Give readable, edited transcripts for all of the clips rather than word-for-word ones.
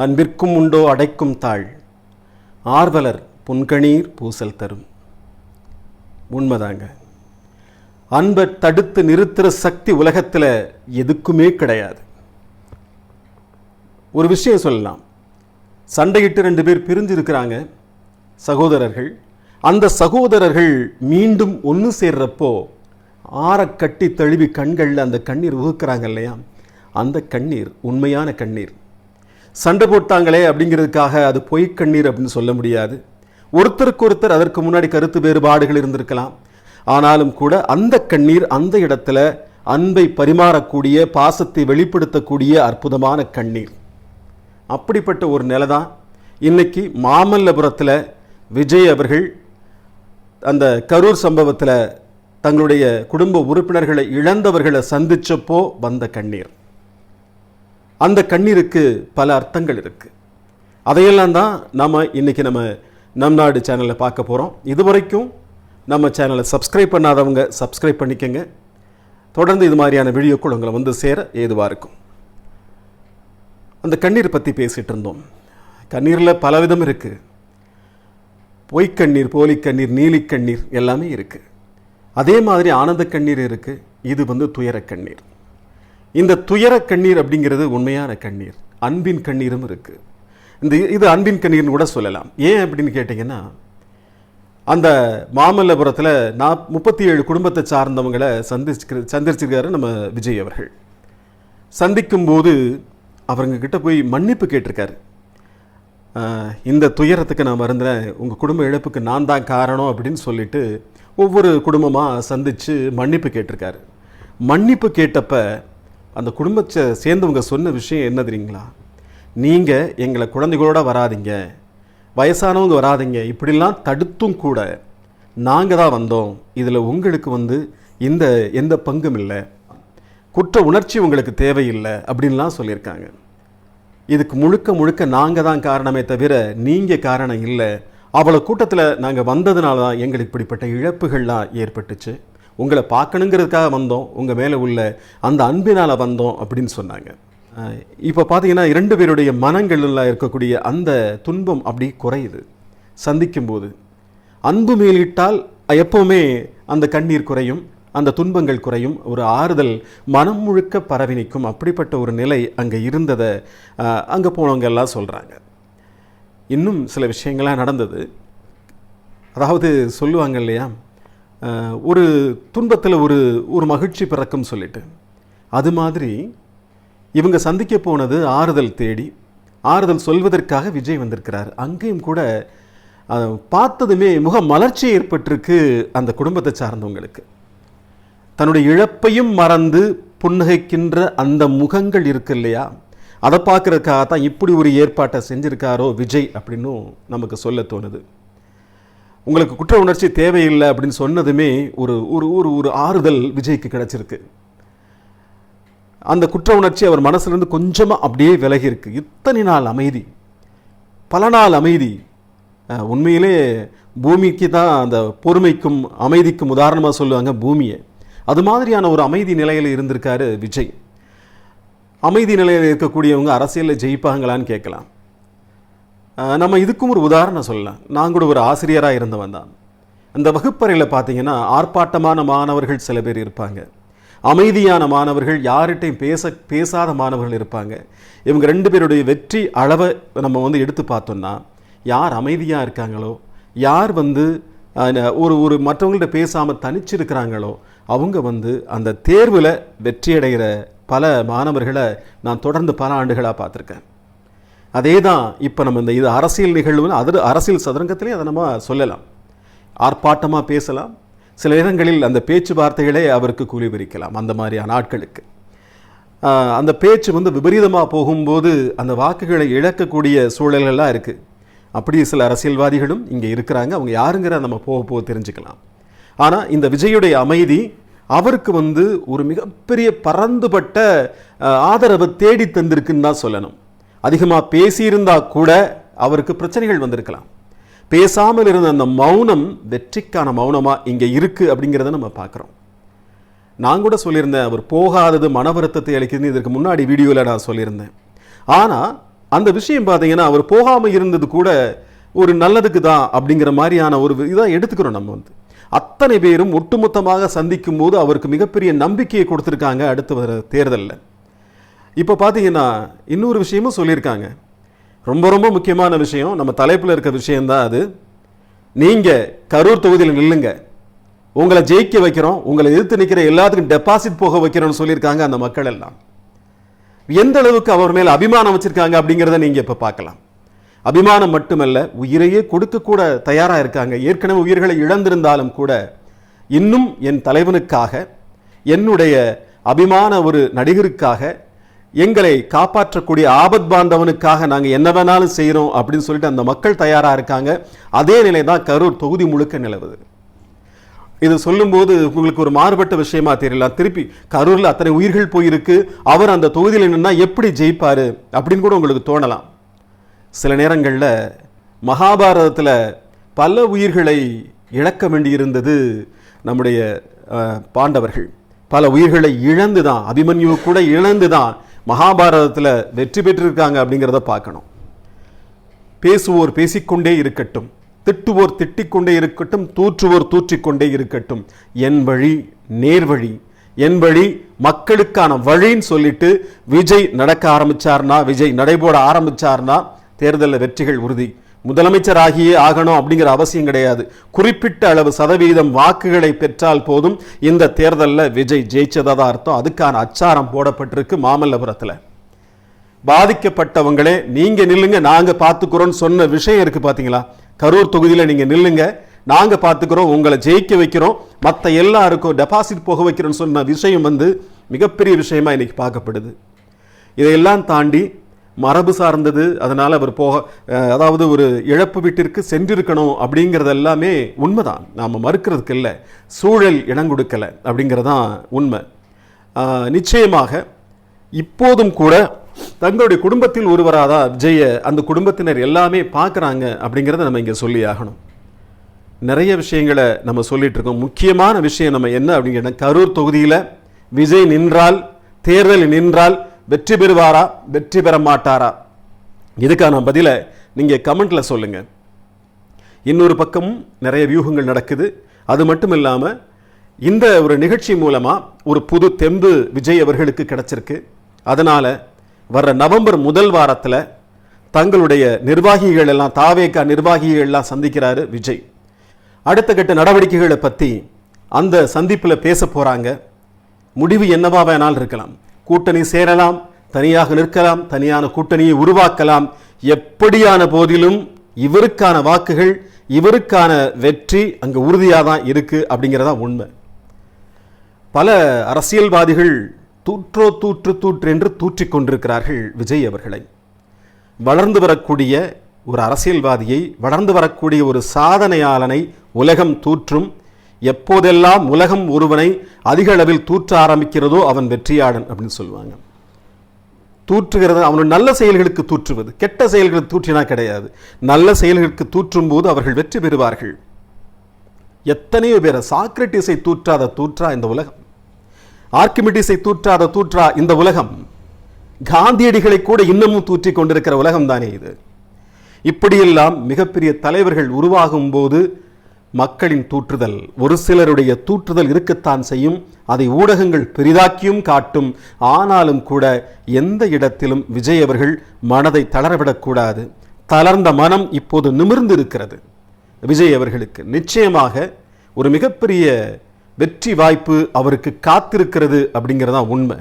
அன்பிற்கும் உண்டோ அடைக்கும் தாழ், ஆர்வலர் புன்கணீர் பூசல் தரும். உண்மைதாங்க. அன்பை தடுத்து நிறுத்துற சக்தி உலகத்தில் எதுக்குமே கிடையாது. ஒரு விஷயம் சொல்லலாம். சண்டையிட்டு 2 பேர் பிரிஞ்சு இருக்கிறாங்க, சகோதரர்கள். அந்த சகோதரர்கள் மீண்டும் ஒன்று சேர்றப்போ ஆற கட்டி தழுவி கண்களில் அந்த கண்ணீர் உகுக்கிறாங்க இல்லையா, அந்த கண்ணீர் உண்மையான கண்ணீர். சண்டை போட்டாங்களே அப்படிங்கிறதுக்காக அது பொய் கண்ணீர் அப்படின்னு சொல்ல முடியாது. ஒருத்தருக்கு ஒருத்தர் அதற்கு முன்னாடி கருத்து வேறுபாடுகள் இருந்திருக்கலாம். ஆனாலும் கூட அந்த கண்ணீர் அந்த இடத்துல அன்பை பரிமாறக்கூடிய, பாசத்தை வெளிப்படுத்தக்கூடிய அற்புதமான கண்ணீர். அப்படிப்பட்ட ஒரு நிலை தான் இன்னைக்கு மாமல்லபுரத்தில் விஜய் அவர்கள் அந்த கரூர் சம்பவத்தில் தங்களுடைய குடும்ப உறுப்பினர்களை இழந்தவர்களை சந்திச்சப்போ வந்த கண்ணீர். அந்த கண்ணீருக்கு பல அர்த்தங்கள் இருக்கு. அதையெல்லாம் தான் இன்னைக்கு நம் நாடு சேனலில் பார்க்க போகிறோம். இதுவரைக்கும் நம்ம சேனலை சப்ஸ்கிரைப் பண்ணாதவங்க சப்ஸ்கிரைப் பண்ணிக்கங்க. தொடர்ந்து இது மாதிரியான வீடியோக்கள் உங்களை வந்து சேர ஏதுவாக இருக்கும். அந்த கண்ணீர் பற்றி பேசிகிட்டு இருந்தோம். கண்ணீரில் பலவிதம் இருக்குது. பொய்க்கண்ணீர், போலிக்கண்ணீர், நீலிக்கண்ணீர் எல்லாமே இருக்குது. அதே மாதிரி ஆனந்த கண்ணீர் இருக்குது. இது துயர கண்ணீர். இந்த துயர கண்ணீர் அப்படிங்கிறது உண்மையான கண்ணீர். அன்பின் கண்ணீரும் இருக்குது. இது அன்பின் கண்ணீர்னு கூட சொல்லலாம். ஏன் அப்படின்னு கேட்டிங்கன்னா, அந்த மாமல்லபுரத்தில் 37 குடும்பத்தை சார்ந்தவங்களை சந்திச்சிருக்காரு நம்ம விஜய் அவர்கள். சந்திக்கும்போது அவங்கக்கிட்ட போய் மன்னிப்பு கேட்டிருக்காரு. இந்த துயரத்துக்கு நான் வருந்தேன், உங்கள் குடும்ப இழப்புக்கு நான் தான் காரணம் அப்படின்னு சொல்லிட்டு ஒவ்வொரு குடும்பமாக சந்தித்து மன்னிப்பு கேட்டிருக்காரு. மன்னிப்பு கேட்டப்ப அந்த குடும்பத்தை சேர்ந்தவங்க சொன்ன விஷயம் என்ன தெரியுங்களா? நீங்கள் எங்களை குழந்தைகளோட வராதிங்க, வயசானவங்க வராதிங்க, இப்படிலாம் தடுத்தும் கூட நாங்கள் தான் வந்தோம். இதில் உங்களுக்கு இந்த எந்த பங்கும் இல்லை, குற்ற உணர்ச்சி உங்களுக்கு தேவையில்லை அப்படின்லாம் சொல்லியிருக்காங்க. இதுக்கு முழுக்க முழுக்க நாங்கள் தான் காரணமே தவிர நீங்கள் காரணம் இல்லை. அவ்வளோ கூட்டத்தில் நாங்கள் வந்ததுனால தான் எங்களுக்கு இப்படிப்பட்ட இழப்புகள்லாம் ஏற்பட்டுச்சு. உங்களை பார்க்கணுங்கிறதுக்காக வந்தோம், உங்கள் மேலே உள்ள அந்த அன்பினால் வந்தோம் அப்படின்னு சொன்னாங்க. இப்போ பார்த்தீங்கன்னா 2 பேருடைய மனங்களில் இருக்கக்கூடிய அந்த துன்பம் அப்படி குறையுது. சந்திக்கும்போது அன்பு மேலிட்டால் எப்போவுமே அந்த கண்ணீர் குறையும், அந்த துன்பங்கள் குறையும், ஒரு ஆறுதல் மனம் முழுக்க பரவி நிற்கும். அப்படிப்பட்ட ஒரு நிலை அங்கே இருந்ததை அங்கே போனவங்க எல்லாம் சொல்கிறாங்க. இன்னும் சில விஷயங்கள்லாம் நடந்தது. அதாவது சொல்லுவாங்க இல்லையா, ஒரு துன்பத்தில் ஒரு மகிழ்ச்சி பிறக்கும் சொல்லிட்டு, அது மாதிரி இவங்க சந்திக்க போனது ஆறுதல் தேடி, ஆறுதல் சொல்வதற்காக விஜய் வந்திருக்கிறார். அங்கேயும் கூட பார்த்ததுமே முக மலர்ச்சி ஏற்பட்டிருக்கு அந்த குடும்பத்தை சார்ந்தவங்களுக்கு. தன்னுடைய இழப்பையும் மறந்து புன்னகைக்கின்ற அந்த முகங்கள் இருக்கு இல்லையா, அதை பார்க்குறதுக்காக தான் இப்படி ஒரு ஏற்பாட்டை செஞ்சுருக்காரோ விஜய் அப்படின்னும் நமக்கு சொல்ல தோணுது. உங்களுக்கு குற்ற உணர்ச்சி தேவையில்லை அப்படின்னு சொன்னதுமே ஒரு ஒரு ஒரு ஆறுதல் விஜய்க்கு கிடச்சிருக்கு. அந்த குற்ற உணர்ச்சி அவர் மனசுலேருந்து கொஞ்சமாக அப்படியே விலகி இருக்கு. இத்தனை நாள் அமைதி, பல நாள் அமைதி. உண்மையிலே பூமிக்கு தான் அந்த பொறுமைக்கும் அமைதிக்கும் உதாரணமாக சொல்லுவாங்க பூமியை. அது மாதிரியான ஒரு அமைதி நிலையில் இருந்திருக்காரு விஜய். அமைதி நிலையில் இருக்கக்கூடியவங்க அரசியலில் ஜெயிப்பாங்களான்னு கேட்கலாம். நம்ம இதுக்கும் ஒரு உதாரணம் சொல்லலாம். நான் கூட ஒரு ஆசிரியராக இருந்தவன் தான். அந்த வகுப்பறையில் பார்த்தீங்கன்னா ஆர்ப்பாட்டமான மாணவர்கள் சில பேர் இருப்பாங்க, அமைதியான மாணவர்கள், யார்கிட்டையும் பேசாத மாணவர்கள் இருப்பாங்க. இவங்க 2 பேருடைய வெற்றி அளவை நம்ம எடுத்து பார்த்தோம்னா, யார் அமைதியாக இருக்காங்களோ, யார் ஒரு மற்றவங்கள்ட்ட பேசாமல் தனிச்சிருக்கிறாங்களோ, அவங்க அந்த தேர்வில் வெற்றியடைகிற பல மாணவர்களை நான் தொடர்ந்து பல ஆண்டுகளாக பார்த்துருக்கேன். அதே தான் இப்போ நம்ம இது அரசியல் நிகழ்வுன்னு அரசியல் சதுரங்கத்திலே அதை நம்ம சொல்லலாம். ஆர்ப்பாட்டமாக பேசலாம், சில இடங்களில் அந்த பேச்சுவார்த்தைகளே அவருக்கு கூலி விரிக்கலாம். அந்த மாதிரியான ஆட்களுக்கு அந்த பேச்சு விபரீதமாக போகும்போது அந்த வாக்குகளை இழக்கக்கூடிய சூழல்கள்லாம் இருக்குது. அப்படி சில அரசியல்வாதிகளும் இங்கே இருக்கிறாங்க. அவங்க யாருங்கிற நம்ம போக தெரிஞ்சுக்கலாம். ஆனால் இந்த விஜயுடைய அமைதி அவருக்கு ஒரு மிகப்பெரிய பரந்துபட்ட ஆதரவை தேடி தந்திருக்குன்னு தான் சொல்லணும். அதிகமாக பேசியிருந்தா கூட அவருக்கு பிரச்சனைகள் வந்திருக்கலாம். பேசாமல் இருந்த அந்த மௌனம் வெற்றிக்கான மௌனமாக இங்கே இருக்குது அப்படிங்கிறத நம்ம பார்க்குறோம். நான் கூட சொல்லியிருந்தேன், அவர் போகாதது மன வருத்தத்தை அளிக்குதுன்னு இதற்கு முன்னாடி வீடியோவில் நான் சொல்லியிருந்தேன். ஆனால் அந்த விஷயம் பார்த்தீங்கன்னா அவர் போகாமல் இருந்தது கூட ஒரு நல்லதுக்கு தான் அப்படிங்கிற மாதிரியான ஒரு இதாக எடுத்துக்கிறோம். நம்ம அத்தனை பேரும் ஒட்டுமொத்தமாக சந்திக்கும் போது அவருக்கு மிகப்பெரிய நம்பிக்கையை கொடுத்துருக்காங்க அடுத்து வர தேர்தலில். இப்போ பார்த்தீங்கன்னா இன்னொரு விஷயமும் சொல்லியிருக்காங்க, ரொம்ப ரொம்ப முக்கியமான விஷயம், நம்ம தலைப்பில் இருக்க விஷயந்தான் அது. நீங்கள் கரூர் தொகுதியில் நில்லுங்க, உங்களை ஜெயிக்க வைக்கிறோம், உங்களை எதிர்த்து நிற்கிற எல்லாத்துக்கும் டெபாசிட் போக வைக்கிறோம்னு சொல்லியிருக்காங்க அந்த மக்கள் எல்லாம். எந்த அளவுக்கு அவர் மேலே அபிமானம் வச்சிருக்காங்க அப்படிங்கிறத நீங்கள் இப்போ பார்க்கலாம். அபிமானம் மட்டுமல்ல, உயிரையே கொடுக்க கூட தயாராக இருக்காங்க. ஏற்கனவே உயிர்களை இழந்திருந்தாலும் கூட இன்னும் என் தலைவனுக்காக, என்னுடைய அபிமான ஒரு நடிகருக்காக, எங்களை காப்பாற்றக்கூடிய ஆபத் பாந்தவனுக்காக நாங்கள் என்ன வேணாலும் செய்கிறோம் அப்படின்னு சொல்லிட்டு அந்த மக்கள் தயாராக இருக்காங்க. அதே நிலை தான் கரூர் தொகுதி முழுக்க நிலவுது. இது சொல்லும்போது உங்களுக்கு ஒரு மாறுபட்ட விஷயமா தெரியலாம். திருப்பி கரூரில் அத்தனை உயிர்கள் போயிருக்கு, அவர் அந்த தொகுதியில் நின்னா எப்படி ஜெயிப்பார் அப்படின்னு கூட உங்களுக்கு தோணலாம். சில நேரங்களில் மகாபாரதத்தில் பல உயிர்களை இழக்க வேண்டியிருந்தது நம்முடைய பாண்டவர்கள். பல உயிர்களை இழந்து தான், அபிமன்யு கூட இழந்து தான் மகாபாரதத்தில் வெற்றி பெற்றிருக்காங்க அப்படிங்கிறத பார்க்கணும். பேசுவோர் பேசிக்கொண்டே இருக்கட்டும், திட்டுவோர் திட்டிக்கொண்டே இருக்கட்டும், தூற்றுவோர் தூற்றிக்கொண்டே இருக்கட்டும், என் வழி நேர்வழி, என் வழி மக்களுக்கான வழின்னு சொல்லிட்டு விஜய் நடக்க ஆரம்பிச்சார்னா, விஜய் நடைபோட ஆரம்பிச்சார்னா தேர்தலில் வெற்றிகள் உறுதி. முதலமைச்சராகியே ஆகணும் அப்படிங்கிற அவசியம் கிடையாது. குறிப்பிட்ட அளவு சதவீதம் வாக்குகளை பெற்றால் போதும் இந்த தேர்தலில் விஜய் ஜெயிச்சதா தான் அர்த்தம். அதுக்கான அச்சாரம் போடப்பட்டிருக்கு மாமல்லபுரத்தில். பாதிக்கப்பட்டவங்களே நீங்க நில்லுங்க, நாங்க பார்த்துக்கிறோம் சொன்ன விஷயம் இருக்கு பாத்தீங்களா. கரூர் தொகுதியில் நீங்க நில்லுங்க, நாங்க பார்த்துக்கிறோம், உங்களை ஜெயிக்க வைக்கிறோம், மற்ற எல்லாருக்கும் டெபாசிட் போக வைக்கிறோம் சொன்ன விஷயம் மிகப்பெரிய விஷயமா இன்னைக்கு பார்க்கப்படுது. இதையெல்லாம் தாண்டி மரபு சார்ந்தது, அதனால் அவர் அதாவது ஒரு இழப்பு வீட்டிற்கு சென்றிருக்கணும் அப்படிங்கிறது எல்லாமே உண்மைதான், நாம் மறுக்கிறதுக்கு இல்லை. சூழல் இடம் கொடுக்கலை அப்படிங்கிறதான் உண்மை. நிச்சயமாக இப்போதும் கூட தங்களுடைய குடும்பத்தில் ஒருவராக தான் விஜயை அந்த குடும்பத்தினர் எல்லாமே பார்க்குறாங்க அப்படிங்கிறத நம்ம இங்கே சொல்லி ஆகணும். நிறைய விஷயங்களை நம்ம சொல்லிட்டு இருக்கோம். முக்கியமான விஷயம் நம்ம என்ன அப்படிங்கிற, கரூர் தொகுதியில் விஜய் நின்றால், தேர்தல் நின்றால் வெற்றி பெறுவாரா, வெற்றி பெற மாட்டாரா? இதுக்கான பதிலை நீங்கள் கமெண்ட்டில் சொல்லுங்கள். இன்னொரு பக்கமும் நிறைய வியூகங்கள் நடக்குது. அது மட்டும் இல்லாமல் இந்த ஒரு நிகழ்ச்சி மூலமாக ஒரு புது தெம்பு விஜய் அவர்களுக்கு கிடைச்சிருக்கு. அதனால் வர்ற நவம்பர் முதல் வாரத்தில் தங்களுடைய நிர்வாகிகள் எல்லாம், தாவேகா நிர்வாகிகள் எல்லாம் சந்திக்கிறாரு விஜய். அடுத்த கட்ட நடவடிக்கைகளை பற்றி அந்த சந்திப்பில் பேச போகிறாங்க. முடிவு என்னவா வேணாலும் இருக்கலாம். கூட்டணி சேரலாம், தனியாக நிற்கலாம், தனியான கூட்டணியை உருவாக்கலாம். எப்படியான போதிலும் இவருக்கான வாக்குகள், இவருக்கான வெற்றி அங்கே உறுதியாக தான் இருக்கு அப்படிங்கிறதா உண்மை. பல அரசியல்வாதிகள் தூற்று என்று தூற்றிக் கொண்டிருக்கிறார்கள் விஜய் அவர்களை. வளர்ந்து வரக்கூடிய ஒரு அரசியல்வாதியை, வளர்ந்து வரக்கூடிய ஒரு சாதனையாளனை உலகம் தூற்றும். எப்போதெல்லாம் உலகம் ஒருவனை அதிக அளவில் தூற்ற ஆரம்பிக்கிறதோ அவன் வெற்றியாளன் அப்படின்னு சொல்லுவாங்க. தூற்றுகிறது அவனுடைய நல்ல செயல்களுக்கு தூற்றுவது, கெட்ட செயல்களுக்கு தூற்றினா கிடையாது. நல்ல செயல்களுக்கு தூற்றும் போது அவர்கள் வெற்றி பெறுவார்கள். எத்தனையோ பேரை, சாக்ரட்டிஸை தூற்றாத தூற்றா இந்த உலகம், ஆர்கிமிடிஸை தூற்றாத தூற்றா இந்த உலகம், காந்தியடிகளை கூட இன்னமும் தூற்றிக் கொண்டிருக்கிற உலகம் தானே இது. இப்படியெல்லாம் மிகப்பெரிய தலைவர்கள் உருவாகும் போது மக்களின் தூற்றுதல், ஒரு சிலருடைய தூற்றுதல் இருக்கத்தான் செய்யும். அதை ஊடகங்கள் பெரிதாக்கியும் காட்டும். ஆனாலும் கூட எந்த இடத்திலும் விஜய் அவர்கள் மனதை தளரவிடக்கூடாது. தளர்ந்த மனம் இப்போது நிமிர்ந்து இருக்கிறது விஜய் அவர்களுக்கு. நிச்சயமாக ஒரு மிகப்பெரிய வெற்றி வாய்ப்பு அவருக்கு காத்திருக்கிறது அப்படிங்கிறதா உண்மை.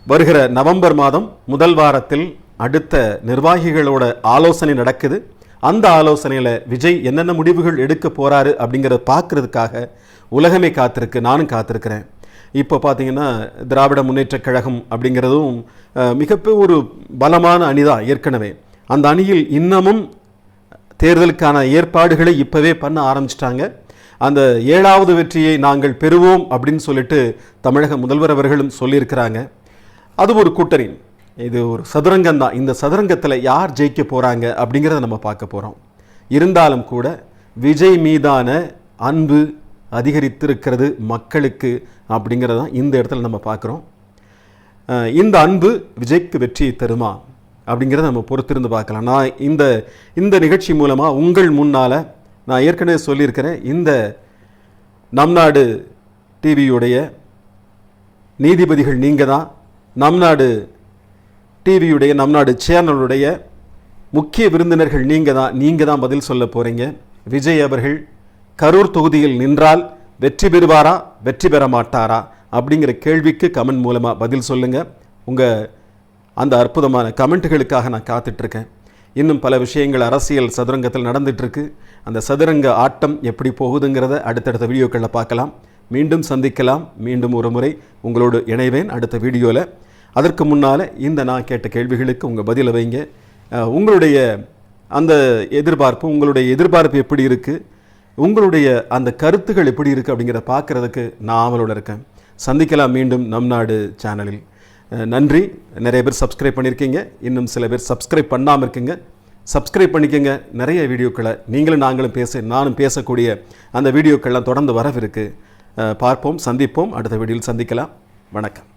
வருகிற நவம்பர் மாதம் முதல் வாரத்தில் அடுத்த நிர்வாகிகளோட ஆலோசனை நடக்குது. அந்த ஆலோசனையில் விஜய் என்னென்ன முடிவுகள் எடுக்க போகிறாரு அப்படிங்கிறத பார்க்குறதுக்காக உலகமே காத்திருக்கு, நானும் காத்திருக்கிறேன். இப்போ பார்த்தீங்கன்னா திராவிட முன்னேற்றக் கழகம் அப்படிங்கிறதும் மிகப்பெரிய ஒரு பலமான அணிதான் ஏற்கனவே. அந்த அணியில் இன்னமும் தேர்தலுக்கான ஏற்பாடுகளை இப்போவே பண்ண ஆரம்பிச்சிட்டாங்க. அந்த 7வது வெற்றியை நாங்கள் பெறுவோம் அப்படின்னு சொல்லிட்டு தமிழக முதல்வர் அவர்களும் சொல்லியிருக்கிறாங்க. அது ஒரு கூட்டணி, இது ஒரு சதுரங்கம் தான். இந்த சதுரங்கத்தில் யார் ஜெயிக்க போகிறாங்க அப்படிங்கிறத நம்ம பார்க்க போகிறோம். இருந்தாலும் கூட விஜய் மீதான அன்பு அதிகரித்திருக்கிறது மக்களுக்கு அப்படிங்கிறதான் இந்த இடத்துல நம்ம பார்க்குறோம். இந்த அன்பு விஜய்க்கு வெற்றியை தருமா? அப்படிங்கிறத நம்ம பொறுத்திருந்து பார்க்கலாம். நான் இந்த நிகழ்ச்சி மூலமாக உங்கள் முன்னால் நான் ஏற்கனவே சொல்லியிருக்கிறேன், இந்த நம் நாடு டிவியுடைய நீதிபதிகள் நீங்கள் தான், நம் நாடு டிவியுடைய நம் நாடு சேனலுடைய முக்கிய விருந்தினர்கள் நீங்கள் தான் பதில் சொல்ல போகிறீங்க. விஜய் அவர்கள் கரூர் தொகுதியில் நின்றால் வெற்றி பெறுவாரா, வெற்றி பெற மாட்டாரா அப்படிங்கிற கேள்விக்கு கமெண்ட் மூலமாக பதில் சொல்லுங்கள். உங்கள் அந்த அற்புதமான கமெண்ட்டுகளுக்காக நான் காத்துட்ருக்கேன். இன்னும் பல விஷயங்கள் அரசியல் சதுரங்கத்தில் நடந்துகிட்ருக்கு. அந்த சதுரங்க ஆட்டம் எப்படி போகுதுங்கிறத அடுத்தடுத்த வீடியோக்களில் பார்க்கலாம். மீண்டும் சந்திக்கலாம். மீண்டும் ஒரு முறை உங்களோடு இணைவேன் அடுத்த வீடியோவில். அதற்கு முன்னால் இந்த நான் கேட்ட கேள்விகளுக்கு உங்கள் பதிலை வைங்க. உங்களுடைய அந்த உங்களுடைய எதிர்பார்ப்பு எப்படி இருக்குது, உங்களுடைய அந்த கருத்துகள் எப்படி இருக்குது அப்படிங்கிறத பார்க்குறதுக்கு நான் ஆவலோடு இருக்கேன். சந்திக்கலாம் மீண்டும் நம் நாடு சேனலில். நன்றி. நிறைய பேர் சப்ஸ்கிரைப் பண்ணியிருக்கீங்க, இன்னும் சில பேர் சப்ஸ்கிரைப் பண்ணாமல் இருக்கீங்க. சப்ஸ்கிரைப் பண்ணிக்கோங்க. நிறைய வீடியோக்களை நீங்களும் நானும் பேசக்கூடிய அந்த வீடியோக்கள்லாம் தொடர்ந்து வரவிருக்கு. பார்ப்போம், சந்திப்போம். அடுத்த வீடியோவில் சந்திக்கலாம். வணக்கம்.